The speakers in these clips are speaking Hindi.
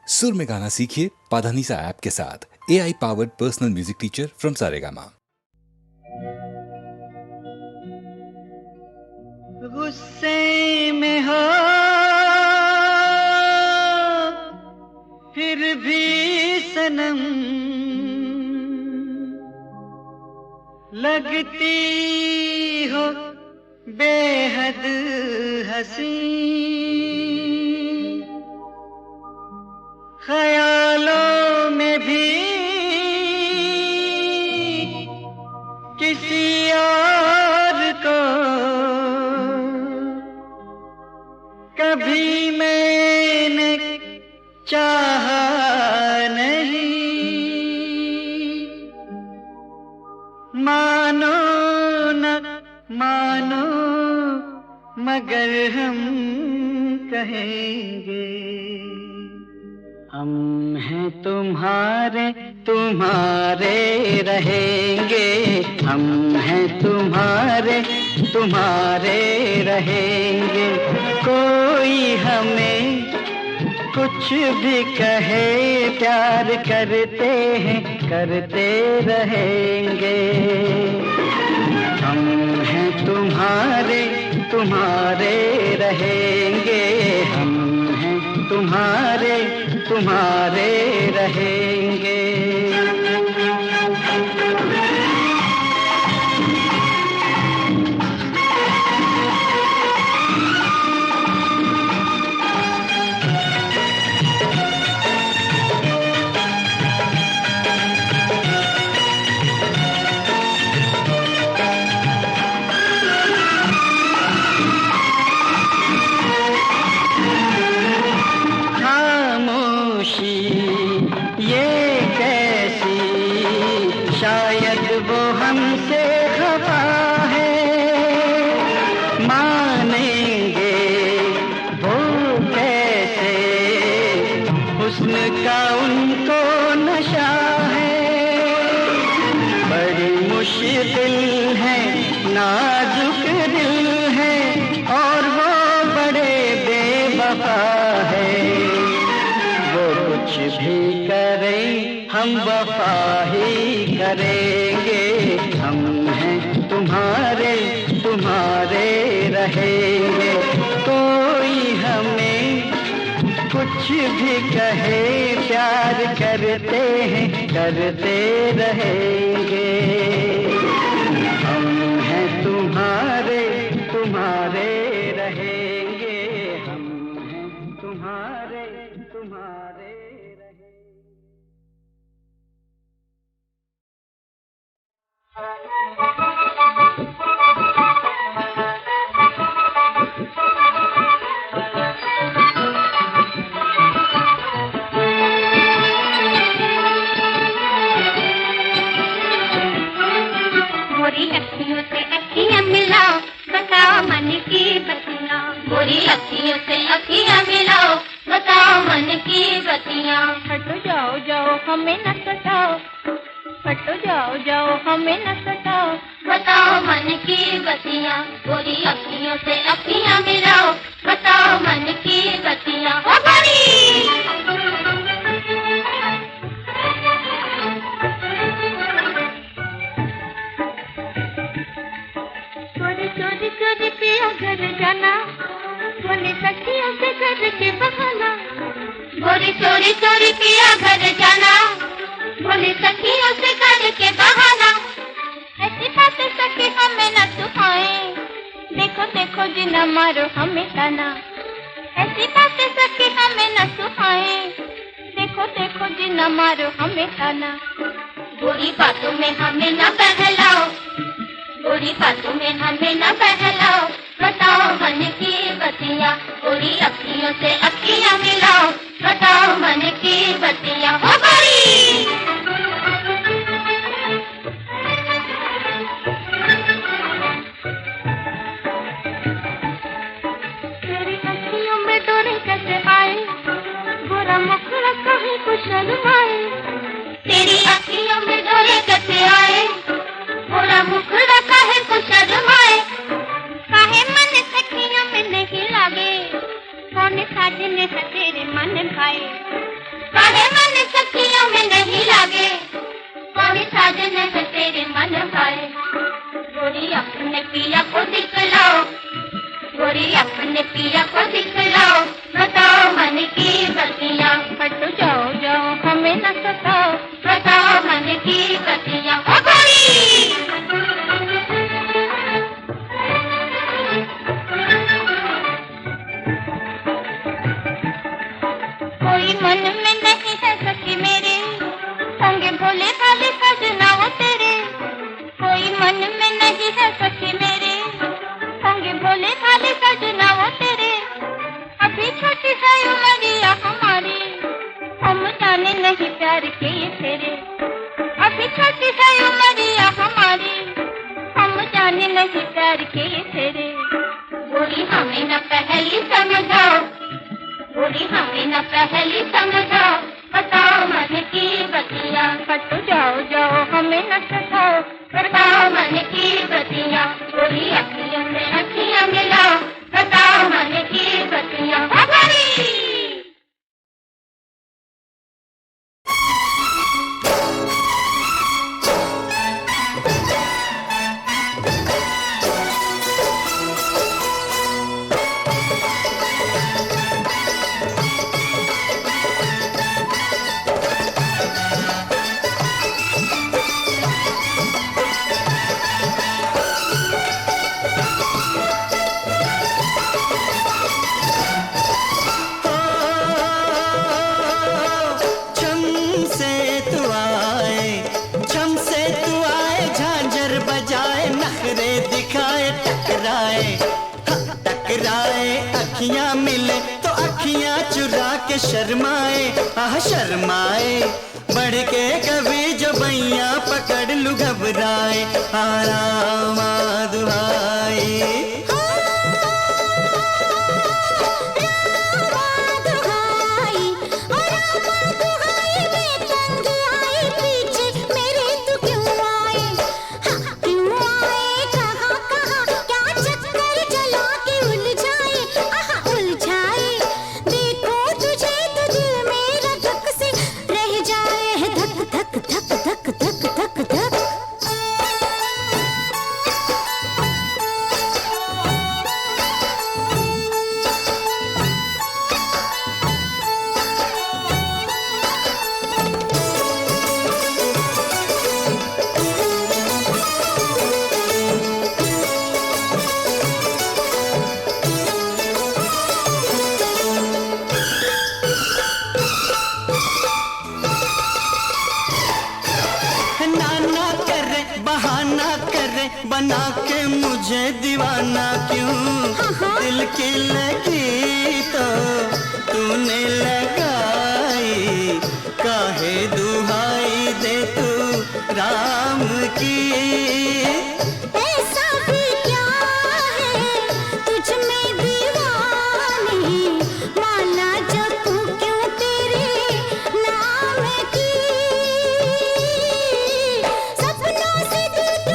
सुर में गाना सीखिए पाधानीसा ऐप के साथ। AI powered personal music teacher from Saregama. गुस्से में हो फिर भी सनम लगती हो बेहद हंसी, ख्यालों में भी किसी और को कभी मैंने चाहा नहीं। मानो न मानो मगर हम कहेंगे, हम हैं तुम्हारे तुम्हारे रहेंगे। हम हैं तुम्हारे तुम्हारे रहेंगे। कोई हमें कुछ भी कहे, प्यार करते हैं करते रहेंगे। हम हैं तुम्हारे तुम्हारे रहेंगे। हम हैं तुम्हारे तुम्हारे रहेंगे। ये कैसी, शायद वो हमसे खफा है। मानेंगे वो कैसे, हुस्न का उनको नशा है। बड़ी मुश्किल है, नाजुक दिल है, और वो बड़े बेवफा है। कुछ भी करें हम वफा ही करेंगे। हम हैं तुम्हारे तुम्हारे रहेंगे। कोई हमें कुछ भी कहे, प्यार करते हैं करते रहेंगे। हम हैं तुम्हारे तुम्हारे रहेंगे। हम हैं तुम्हारे तुम्हारे। गोरी अखियों से अखियां मिलाओ, बताओ मन की बतियां। गोरी अखियों से अखियां मिलाओ, बताओ मन की बतियां। हटो जाओ जाओ हमें न सताओ, हटो जाओ जाओ हमें न सताओ, बताओ मन की बतियां। गोरी अखियों से अखियां मिलाओ, बताओ मन की बतियां। ओ गोरी चोरी चोरी पिया घर जाना, बोले सखियों से घर के बहाना। गोरी चोरी चोरी पिया घर जाना, बोले सखियों से घर के बहाना। ऐसी बातें सखी हमें न सुहाए, देखो देखो जी न मारो हमें ताना। ऐसी बातें सखी हमें न सुहाए, देखो देखो जी न मारो हमें ताना। बुरी बातों में हमें न बहलाओ, बुरी बातों में हमें न बहलाओ, बताओ मन की बतियां। गोरी अखियों से अखियां मिलाओ, बताओ मन की बतियां। हो गोरी तेरी अखियों में डोरे कैसे आए, बुरा मुखड़ा कहीं कुछ शर्माए। तेरी अखियों में डोरे कैसे आए, बुरा मुखड़ा काहे को शर्माए। काहे मन सखियों में नहीं लागे, कौन साजने है तेरे मन के मन भाए। गोरी अपने पिया को दिखलाओ, गोरी अपने पिया को दिखलाओ, बताओ मन की बतियाँ। हट जाओ जाओ हमें न सताओ, बताओ मन की बतियाँ। ओ गोरी कोई मन में नहीं है सखी मेरे, होंगे भोले भाले सजना वो तेरे। कोई मन में नहीं है सखी मेरे, होंगे भोले भाले सजना वो तेरे। अभी छोटी है उमरिया हमारी, हम जाने नहीं प्यार के ये फेरे। अभी छोटी है उमरिया हमारी, हम जाने नहीं प्यार के ये फेरे। गोरी हमें न पहली समझाओ, गोरी हमें न पहली समझाओ, बताओ मन की बतियाँ। हट जाओ जाओ हमें न सताओ, बताओ मन की बतियाँ। गोरी अखियों में अखियाँ मिलाओ, बताओ मन की बतियाँ। अखियां मिले तो अखियां चुरा के शर्माए, आह शर्माए। बढ़ के कभी जो बैया पकड़ लू घबराए, आराम दुहाई। बना के मुझे दीवाना क्यों, दिल की लगी तो तूने लगाई। काहे दुहाई दे तू राम की। ऐसा भी क्या है तुझ में दीवानी, माला जपू क्यों तेरे नाम की। सपनों से दूध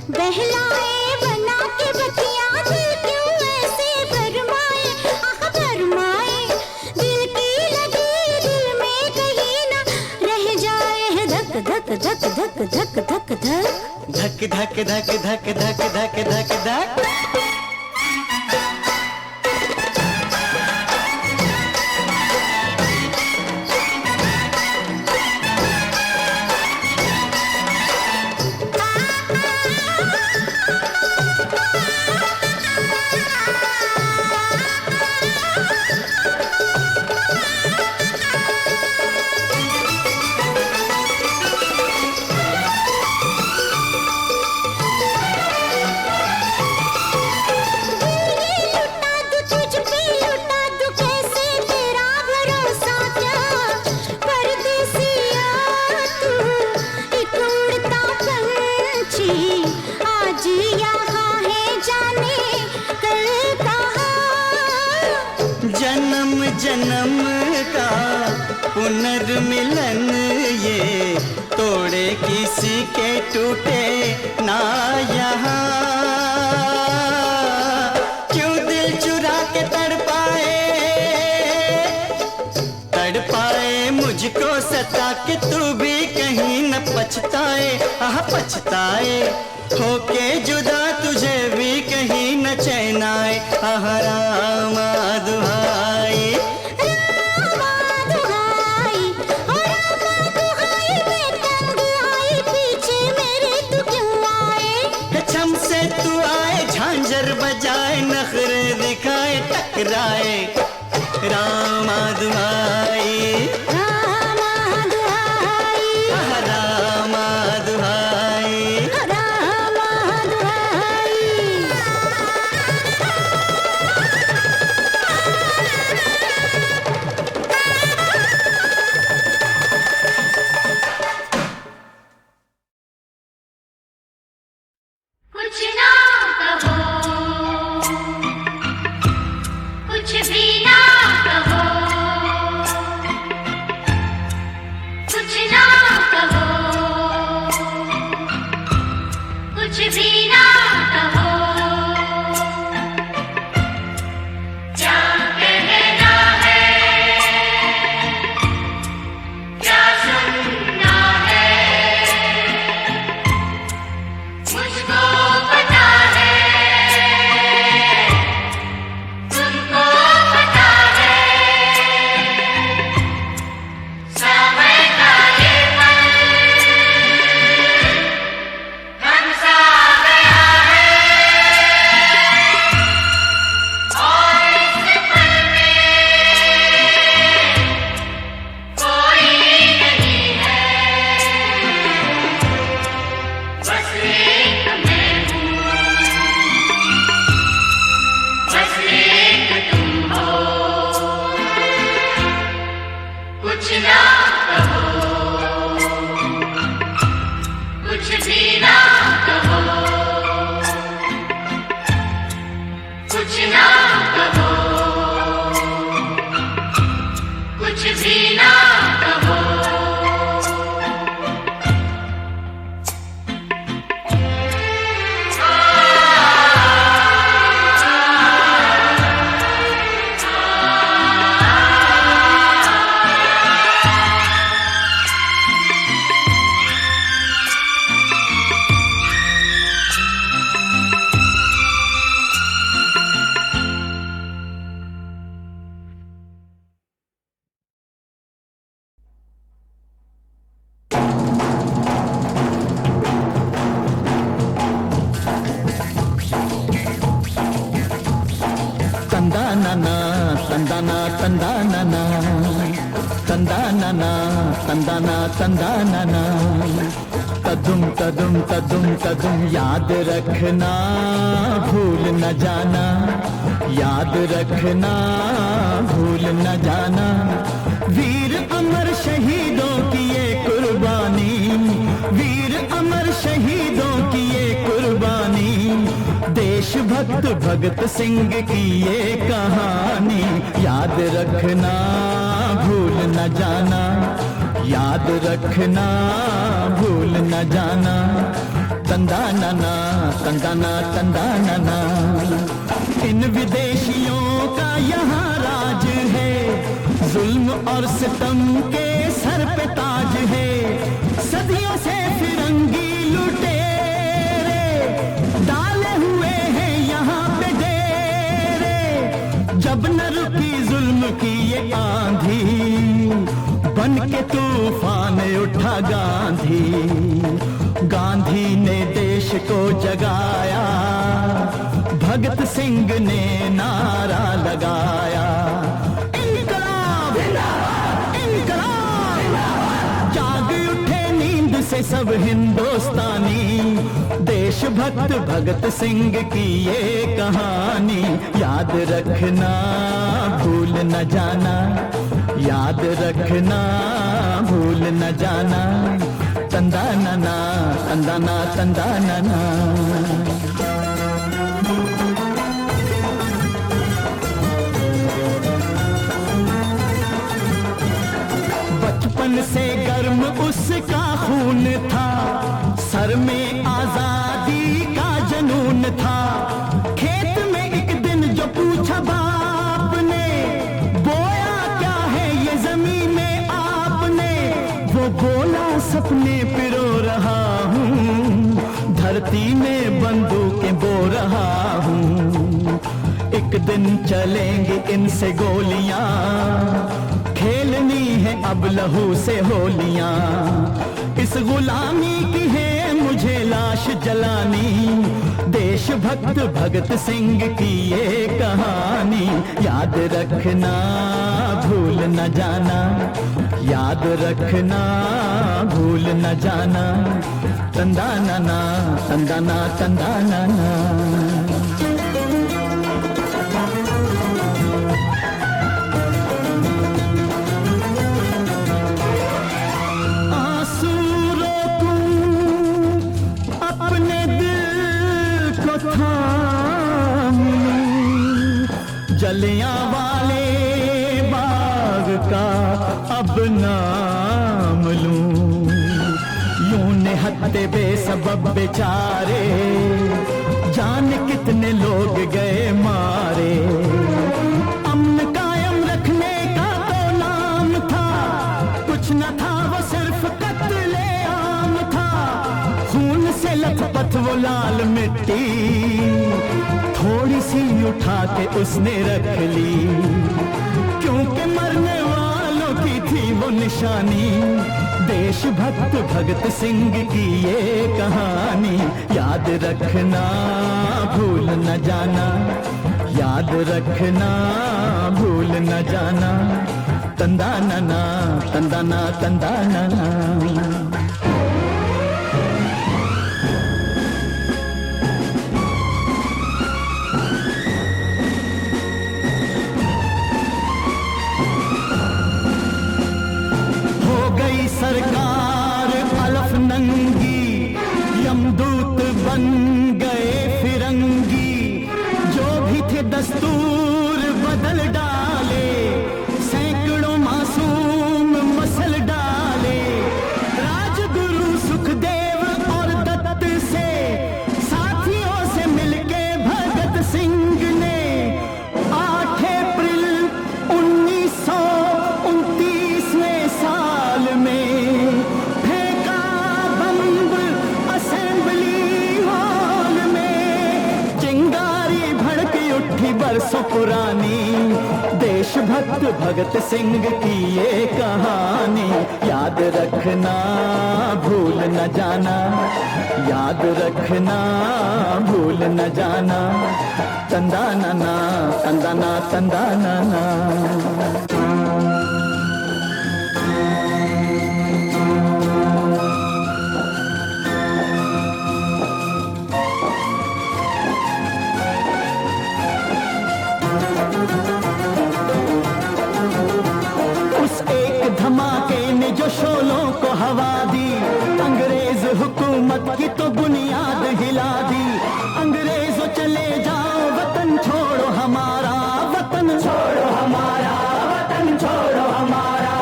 बहलाए बना के बतिया, दिल क्यों ऐसे भरमाए, आह भरमाए। दिल की लगी दिल में कहीं ना रह जाए, धक धक धक धक धक धक धक धक धक धक धक धक धक धक धक। जन्म जन्म का पुनर्मिलन ये तोड़े किसी के टूटे ना यहाँ। क्यों दिल चुरा के तड़पाए मुझ तुझको सता के तू भी कहीं न पछताए, आह पछताए, होके जुदा तुझे भी कहीं न चैन आए, आह रामा दुहाई। से तू आए झांझर बजाए नखरे दिखाए टकराए, रामा दुहाई, रामा दुहाई, रामा दुहाई, रामा दुहाई। कुछ ना कहो, कुछ भी ना कहो, कुछ ना कहो, कुछ भी ना कहो, क्या कहना है, क्या सुनना है, मुझको पता है, तुमको पता है, समय का ये पल हमसा गया है, और इस पल में कोई नहीं है, बस एक मैं हूँ, बस एक तुम हो। कुछ ना कहो, कुछ भी ना कहो, कुछ ना कहो, कुछ भी ना कहो। ತಂದಾನನ ತಂದಾನ ತಂದಾನನ ತಂದಾನನ ತಂದಾನ ತಂದಾನನ तदुम तदुम तदुम तदुम याद रखना भूल न जाना, याद रखना भूल न जाना, वीर अमर शहीदों की ये कुर्बानी, वीर अमर शहीदों की ये कुर्बानी, देशभक्त भगत सिंह की ये कहानी, याद रखना भूल न जाना, याद रखना भूल न जाना, तंदाना तंदाना तंदाना। इन विदेशियों का यहाँ राज है, जुल्म और सितम के सर पे ताज है, सदियों से फिरंगी लुटेरे डाले हुए हैं यहाँ पे डेरे, जब न रुकी जुल्म की ये आंधी, बन के तूफान उठा गांधी, गांधी ने देश को जगाया, भगत सिंह ने नारा लगाया, इनकलाब इनकलाब, जाग उठे नींद से सब हिंदुस्तानी, देशभक्त भगत सिंह की ये कहानी, याद रखना भूल न जाना, याद रखना भूल न जाना, तंदाना तंदाना तंदाना। बचपन से गर्म उसका खून था, सर में आजादी का जनून था, खेत में एक दिन जो पूछा बाप ने, बोया क्या है ये जमीन में आपने, सपने पिरो रहा हूँ, धरती में बंदूकें बो रहा हूँ। एक दिन चलेंगे इनसे गोलियां, खेलनी है अब लहू से होलियां। इस गुलामी की है मुझे लाश जलानी, देशभक्त भगत सिंह की ये कहानी। याद रखना भूल न जाना, याद रखना भूल न जाना। तंदाना ना तंदाना तंदाना ना। जलियांवाले बाग का अब नाम लूं, यूं निहत्ते बेसबब बेचारे, जान कितने लोग गए मारे। अमन कायम रखने का तो नाम था, कुछ न था वो सिर्फ कत्ले आम था। खून से लथपथ वो लाल मिट्टी, थोड़ी सी उठा के उसने रख ली, क्योंकि मरने वालों की थी वो निशानी। देशभक्त भगत सिंह की ये कहानी। याद रखना भूल न जाना, याद रखना भूल न जाना। तंदाना ना तंदाना तंदाना ना। सरकार अलफ नंगी, यमदूत बन गए फिरंगी। जो भी थे दस्तूर बदल डाले, सैकड़ों मासूम मसल डाले। राजगुरु सुखदेव और दत्त से, साथियों से मिलके भगत सिंह ने 8 अप्रैल 1929 में साल में फेंका बम्ब असेंबली हॉल में। चिंगारी भड़की उठी बरसों पुरानी, देशभक्त भगत सिंह की ये कहानी। याद रखना भूल न जाना, याद रखना भूल न जाना। तंदाना ना तंदाना तंदाना ना। धमाके ने जो शोलों को हवा दी, अंग्रेज हुकूमत की तो बुनियाद हिला दी। अंग्रेजों चले जाओ वतन छोड़ो हमारा, वतन छोड़ो हमारा, वतन छोड़ो हमारा।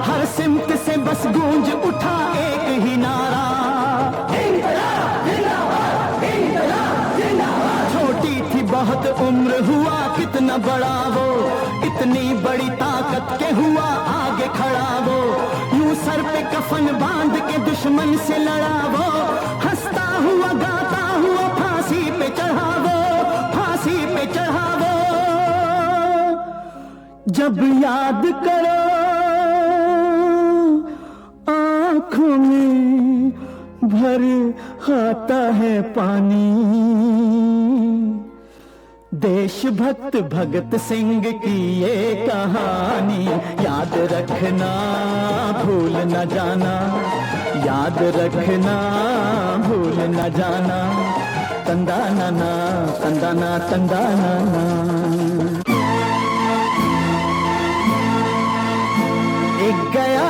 हर सिमत से बस गूंज उठा एक ही नारा, इंकलाब जिंदाबाद, इंकलाब जिंदाबाद। छोटी थी बहुत उम्र, हुआ कितना बड़ा वो, इतनी बड़ी ताकत के हुआ आगे खड़ा वो। यूं सर पे कफन बांध के दुश्मन से लड़ा वो, हंसता हुआ गाता हुआ फांसी पे चढ़ा वो, फांसी पे चढ़ा वो। जब याद करो आंखों में भर आता है पानी। देशभक्त भगत सिंह की ये कहानी। याद रखना भूल न जाना, याद रखना भूल न जाना। तंदाना ना तंदाना तंदाना ना। एक गया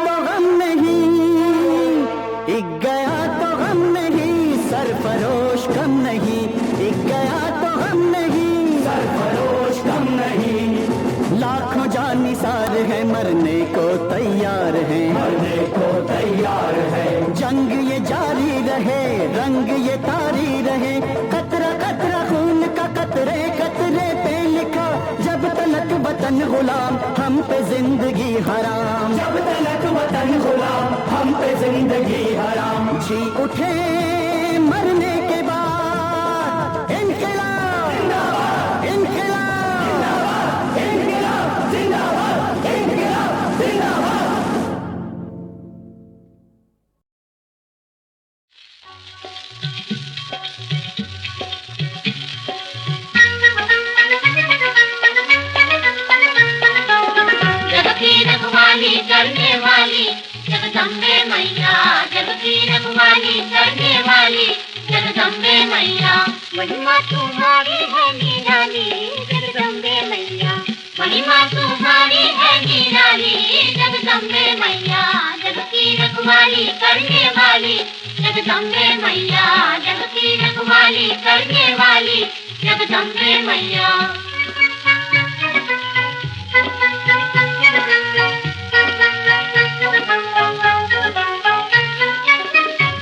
तो गम नहीं, एक गया तो गम नहीं, सरफरोश कम नहीं। एक गया तो गम नहीं, सरफरोश कम नहीं। लाखों जानिसार है, मरने को तैयार है, मरने को तैयार है। जंग ये जारी रहे, रंग ये तारी रहे। कतरा कतरा खून का कतरे कतरे पे लिखा, जब तलक बता वतन गुलाम हम पे जिंदगी हराम, जब तलक वतन गुलाम हम पे जिंदगी हराम। जी उठे मरने के बाद इनकलाब जिंदाबाद, इनकलाब जिंदाबाद, इनकलाब जिंदाबाद, इनकलाब जिंदाबाद। जग की रखवाली करने वाली जगदम्बे मैया, जग की रखवाली करने वाली जगदम्बे मैया। महिमा तुम्हारी है निराली जगदम्बे मैया, महिमा तुम्हारी है निराली जगदम्बे मैया। जग की रखवाली करने वाली जगदम्बे मैया, जग की रखवाली करने वाली जगदम्बे मैया।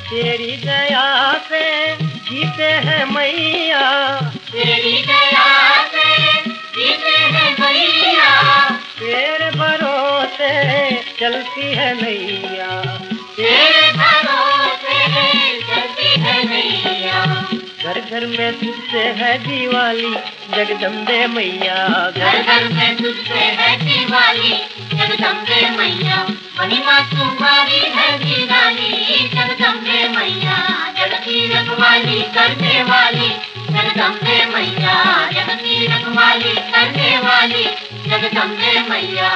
तेरी दया से जीते हैं मैया, तेरी दया से जीते हैं मैया, तेरे भरोसे चलती है नैया, तेरे भरोसे चलती है नैया। घर घर में तुझसे है दिवाली जगदम्बे मैया, घर घर में तुझसे है दिवाली जगदम्बे मैया। महिमा तुम्हारी है निराली जगदम्बे मैया, जग की रखवाली करने वाली जगदम्बे मैया, जग की रखवाली करने वाली जगदम्बे मैया।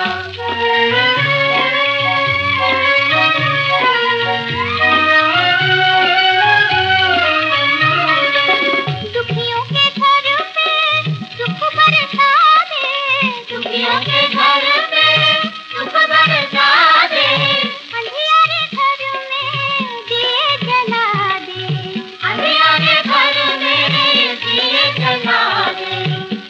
दुखियों के घर पे सुख बरसा दे, दुखियों के घर पे सुख बरसा दे, अंधियारे घर में दिए जला दे, अंधियारे घर में दिए जला दे।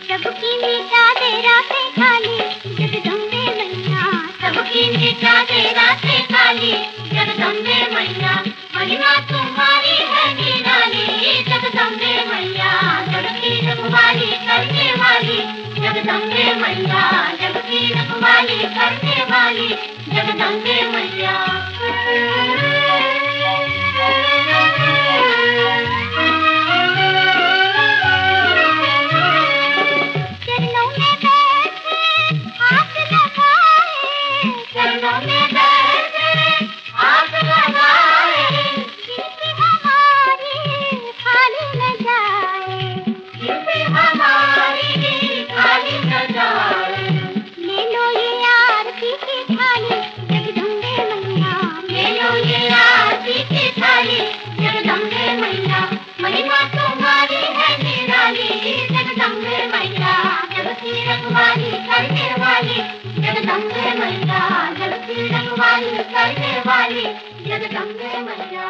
सबकी मिटा दे रातें खाली जगदम्बे मैया, सबकी मिटा दे रातें खाली जगदम्बे मैया। महिमा तुम्हारी है निराली जगदम्बे मैया, जग की रखवाली करने वाली जगदम्बे मैया, जग की रखवाली करने वाली जगदम्बे मैया। चरणों में बैठे हाथ लगाए, चरणों में बैठे हाथ लगाए, जिनकी हमारी खाली न जाए, जिनकी हमारी खाली न जाए। ले लो ये आरती की थाली जगदम्बे मैया, ले लो ये आरती की थाली जगदम्बे मैया। महिमा तुम्हारी है निराली जगदम्बे मैया, जग की रखवाली करने वाली जगदम्बे मैया, जग की रखवाली करने वाली जगदम्बे मैया।